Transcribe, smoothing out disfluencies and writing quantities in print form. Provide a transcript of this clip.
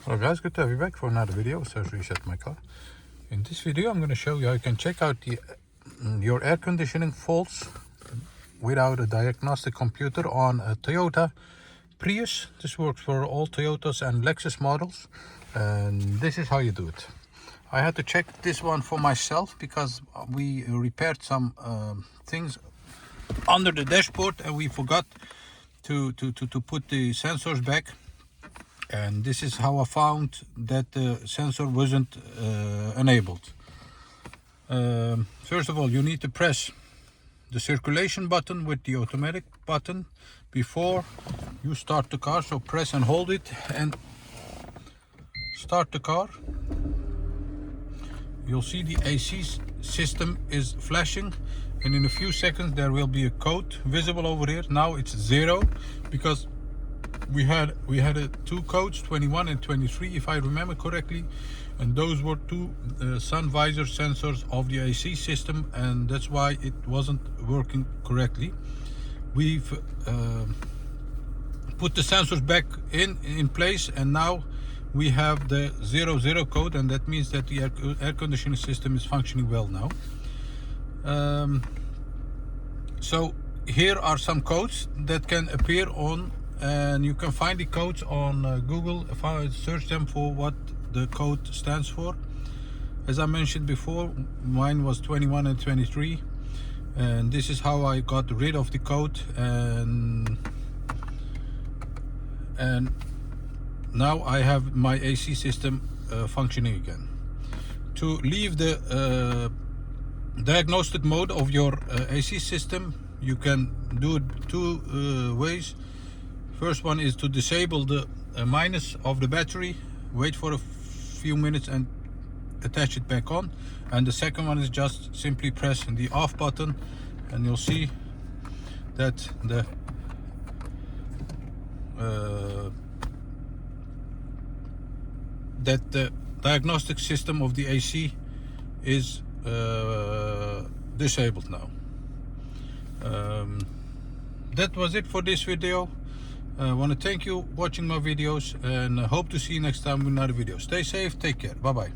Hello guys, good to have you back for another video. So reset my car. In this video I'm going to show you how you can check out your air conditioning faults without a diagnostic computer on a Toyota Prius. This works for all Toyotas and Lexus models, and this is how you do it. I had to check this one for myself because we repaired some things under the dashboard and we forgot to put the sensors back. And this is how I found that the sensor wasn't enabled. First of all, you need to press the circulation button with the automatic button before you start the car. So press and hold it and start the car. You'll see the AC system is flashing, and in a few seconds there will be a code visible over here. Now it's 0 because we had two codes, 21 and 23 if I remember correctly, and those were two sun visor sensors of the AC system, and that's why it wasn't working correctly. We've put the sensors back in place, and now we have the 00 code, and that means that the air conditioning system is functioning well now. So here are some codes that can appear on, and you can find the codes on Google if I search them for what the code stands for. As I mentioned before, mine was 21 and 23, and this is how I got rid of the code, and now I have my AC system functioning again. To leave the diagnostic mode of your AC system, you can do it two ways. First one is to disable the minus of the battery, wait for a few minutes and attach it back on. And the second one is just simply press the off button, and you'll see that the diagnostic system of the AC is disabled now. That was it for this video. I want to thank you for watching my videos, and hope to see you next time with another video. Stay safe, take care, bye bye.